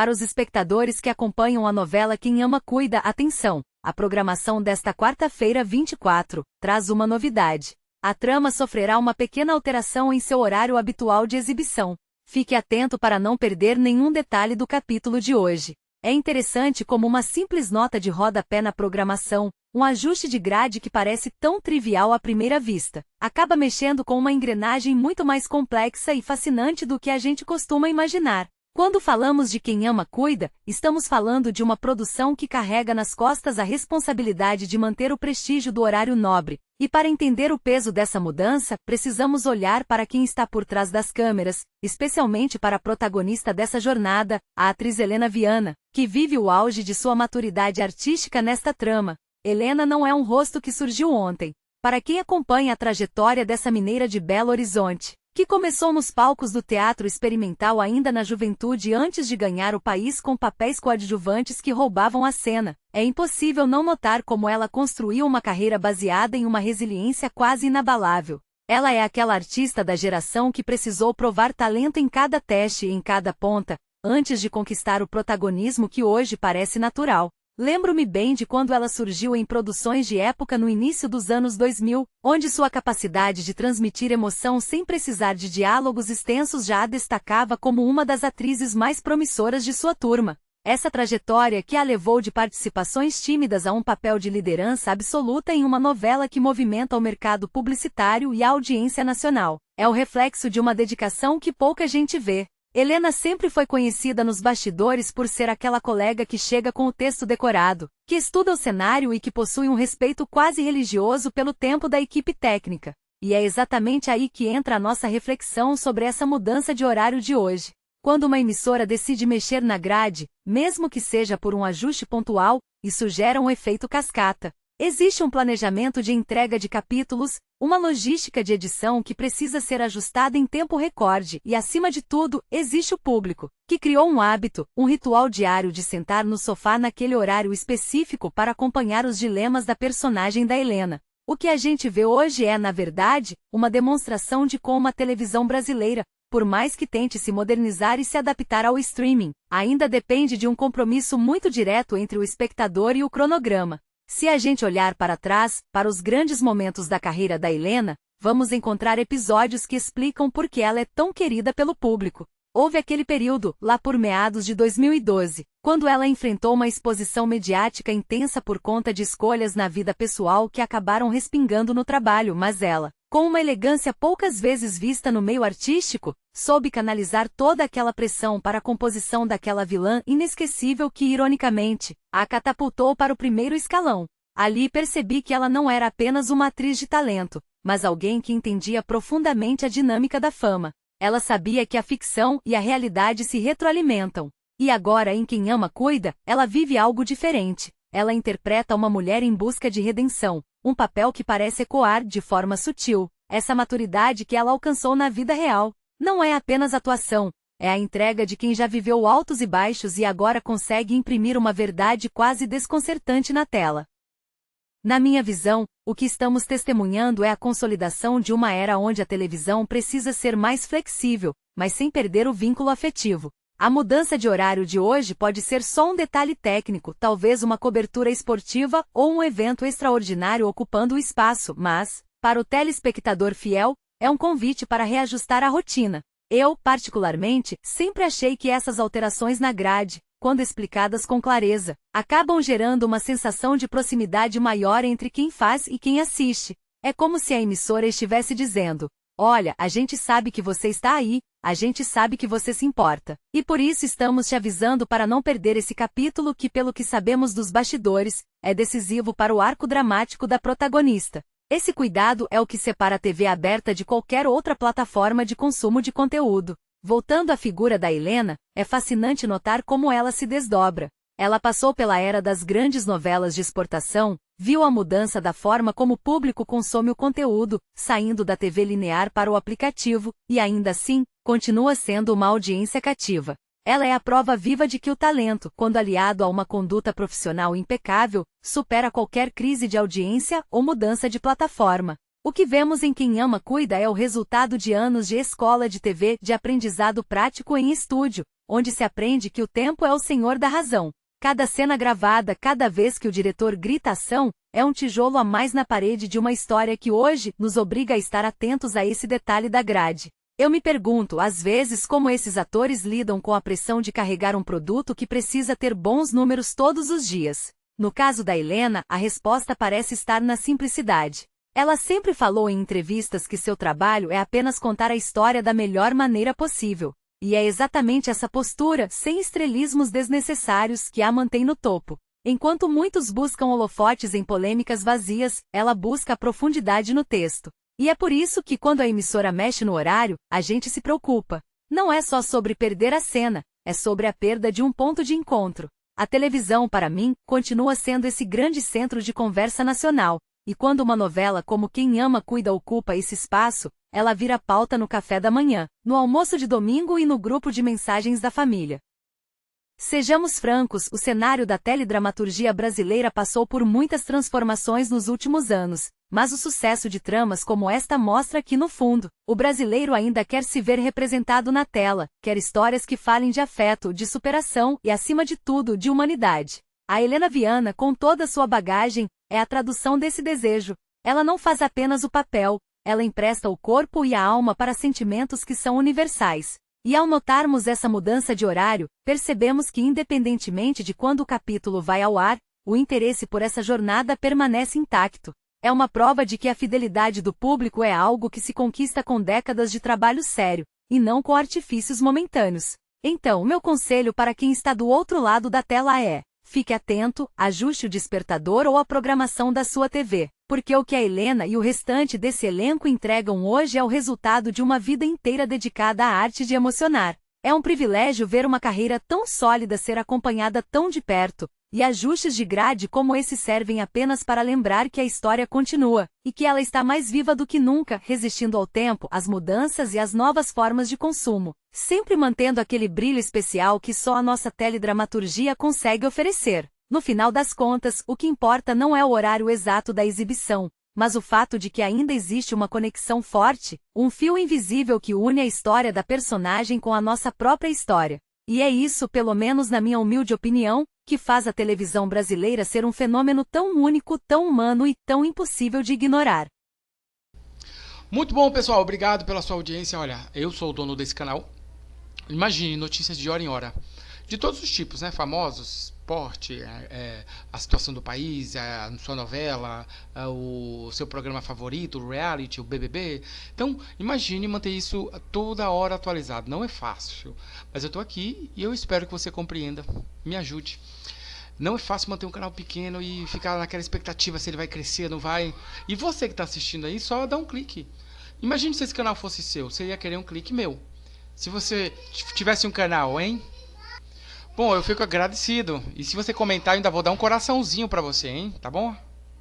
Para os espectadores que acompanham a novela Quem Ama Cuida, atenção! A programação desta quarta-feira 24 traz uma novidade. A trama sofrerá uma pequena alteração em seu horário habitual de exibição. Fique atento para não perder nenhum detalhe do capítulo de hoje. É interessante como uma simples nota de rodapé na programação, um ajuste de grade que parece tão trivial à primeira vista, acaba mexendo com uma engrenagem muito mais complexa e fascinante do que a gente costuma imaginar. Quando falamos de Quem Ama Cuida, estamos falando de uma produção que carrega nas costas a responsabilidade de manter o prestígio do horário nobre. E para entender o peso dessa mudança, precisamos olhar para quem está por trás das câmeras, especialmente para a protagonista dessa jornada, a atriz Helena Viana, que vive o auge de sua maturidade artística nesta trama. Helena não é um rosto que surgiu ontem. Para quem acompanha a trajetória dessa mineira de Belo Horizonte, que começou nos palcos do teatro experimental ainda na juventude antes de ganhar o país com papéis coadjuvantes que roubavam a cena, é impossível não notar como ela construiu uma carreira baseada em uma resiliência quase inabalável. Ela é aquela artista da geração que precisou provar talento em cada teste e em cada ponta, antes de conquistar o protagonismo que hoje parece natural. Lembro-me bem de quando ela surgiu em produções de época no início dos anos 2000, onde sua capacidade de transmitir emoção sem precisar de diálogos extensos já a destacava como uma das atrizes mais promissoras de sua turma. Essa trajetória que a levou de participações tímidas a um papel de liderança absoluta em uma novela que movimenta o mercado publicitário e a audiência nacional, é o reflexo de uma dedicação que pouca gente vê. Helena sempre foi conhecida nos bastidores por ser aquela colega que chega com o texto decorado, que estuda o cenário e que possui um respeito quase religioso pelo tempo da equipe técnica. E é exatamente aí que entra a nossa reflexão sobre essa mudança de horário de hoje. Quando uma emissora decide mexer na grade, mesmo que seja por um ajuste pontual, isso gera um efeito cascata. Existe um planejamento de entrega de capítulos, uma logística de edição que precisa ser ajustada em tempo recorde e, acima de tudo, existe o público, que criou um hábito, um ritual diário de sentar no sofá naquele horário específico para acompanhar os dilemas da personagem da Helena. O que a gente vê hoje é, na verdade, uma demonstração de como a televisão brasileira, por mais que tente se modernizar e se adaptar ao streaming, ainda depende de um compromisso muito direto entre o espectador e o cronograma. Se a gente olhar para trás, para os grandes momentos da carreira da Helena, vamos encontrar episódios que explicam por que ela é tão querida pelo público. Houve aquele período, lá por meados de 2012, quando ela enfrentou uma exposição mediática intensa por conta de escolhas na vida pessoal que acabaram respingando no trabalho, mas ela, com uma elegância poucas vezes vista no meio artístico, soube canalizar toda aquela pressão para a composição daquela vilã inesquecível que, ironicamente, a catapultou para o primeiro escalão. Ali percebi que ela não era apenas uma atriz de talento, mas alguém que entendia profundamente a dinâmica da fama. Ela sabia que a ficção e a realidade se retroalimentam. E agora, em Quem Ama Cuida, ela vive algo diferente. Ela interpreta uma mulher em busca de redenção, um papel que parece ecoar, de forma sutil, essa maturidade que ela alcançou na vida real. Não é apenas atuação, é a entrega de quem já viveu altos e baixos e agora consegue imprimir uma verdade quase desconcertante na tela. Na minha visão, o que estamos testemunhando é a consolidação de uma era onde a televisão precisa ser mais flexível, mas sem perder o vínculo afetivo. A mudança de horário de hoje pode ser só um detalhe técnico, talvez uma cobertura esportiva ou um evento extraordinário ocupando o espaço, mas, para o telespectador fiel, é um convite para reajustar a rotina. Eu, particularmente, sempre achei que essas alterações na grade, quando explicadas com clareza, acabam gerando uma sensação de proximidade maior entre quem faz e quem assiste. É como se a emissora estivesse dizendo: olha, a gente sabe que você está aí, a gente sabe que você se importa. E por isso estamos te avisando para não perder esse capítulo que, pelo que sabemos dos bastidores, é decisivo para o arco dramático da protagonista. Esse cuidado é o que separa a TV aberta de qualquer outra plataforma de consumo de conteúdo. Voltando à figura da Helena, é fascinante notar como ela se desdobra. Ela passou pela era das grandes novelas de exportação, viu a mudança da forma como o público consome o conteúdo, saindo da TV linear para o aplicativo, e ainda assim, continua sendo uma audiência cativa. Ela é a prova viva de que o talento, quando aliado a uma conduta profissional impecável, supera qualquer crise de audiência ou mudança de plataforma. O que vemos em Quem Ama Cuida é o resultado de anos de escola de TV, de aprendizado prático em estúdio, onde se aprende que o tempo é o senhor da razão. Cada cena gravada, cada vez que o diretor grita ação, é um tijolo a mais na parede de uma história que hoje nos obriga a estar atentos a esse detalhe da grade. Eu me pergunto, às vezes, como esses atores lidam com a pressão de carregar um produto que precisa ter bons números todos os dias. No caso da Helena, a resposta parece estar na simplicidade. Ela sempre falou em entrevistas que seu trabalho é apenas contar a história da melhor maneira possível. E é exatamente essa postura, sem estrelismos desnecessários, que a mantém no topo. Enquanto muitos buscam holofotes em polêmicas vazias, ela busca a profundidade no texto. E é por isso que quando a emissora mexe no horário, a gente se preocupa. Não é só sobre perder a cena, é sobre a perda de um ponto de encontro. A televisão, para mim, continua sendo esse grande centro de conversa nacional. E quando uma novela como Quem Ama Cuida ocupa esse espaço, ela vira pauta no café da manhã, no almoço de domingo e no grupo de mensagens da família. Sejamos francos, o cenário da teledramaturgia brasileira passou por muitas transformações nos últimos anos, mas o sucesso de tramas como esta mostra que, no fundo, o brasileiro ainda quer se ver representado na tela, quer histórias que falem de afeto, de superação e, acima de tudo, de humanidade. A Helena Viana, com toda sua bagagem, é a tradução desse desejo. Ela não faz apenas o papel, ela empresta o corpo e a alma para sentimentos que são universais. E ao notarmos essa mudança de horário, percebemos que independentemente de quando o capítulo vai ao ar, o interesse por essa jornada permanece intacto. É uma prova de que a fidelidade do público é algo que se conquista com décadas de trabalho sério, e não com artifícios momentâneos. Então, meu conselho para quem está do outro lado da tela é: fique atento, ajuste o despertador ou a programação da sua TV, porque o que a Helena e o restante desse elenco entregam hoje é o resultado de uma vida inteira dedicada à arte de emocionar. É um privilégio ver uma carreira tão sólida ser acompanhada tão de perto, e ajustes de grade como esse servem apenas para lembrar que a história continua, e que ela está mais viva do que nunca, resistindo ao tempo, às mudanças e às novas formas de consumo, sempre mantendo aquele brilho especial que só a nossa teledramaturgia consegue oferecer. No final das contas, o que importa não é o horário exato da exibição, mas o fato de que ainda existe uma conexão forte, um fio invisível que une a história da personagem com a nossa própria história. E é isso, pelo menos na minha humilde opinião, que faz a televisão brasileira ser um fenômeno tão único, tão humano e tão impossível de ignorar. Muito bom, pessoal. Obrigado pela sua audiência. Olha, eu sou o dono desse canal. Imagine notícias de hora em hora. De todos os tipos, né? Famosos, esporte, a situação do país, a sua novela, o seu programa favorito, o reality, o BBB. Então, imagine manter isso toda hora atualizado. Não é fácil, mas eu estou aqui e eu espero que você compreenda, me ajude. Não é fácil manter um canal pequeno e ficar naquela expectativa se ele vai crescer, não vai. E você que está assistindo aí, só dá um clique. Imagine se esse canal fosse seu, você ia querer um clique meu. Se você tivesse um canal, hein? Bom, eu fico agradecido. E se você comentar, eu ainda vou dar um coraçãozinho pra você, hein? Tá bom?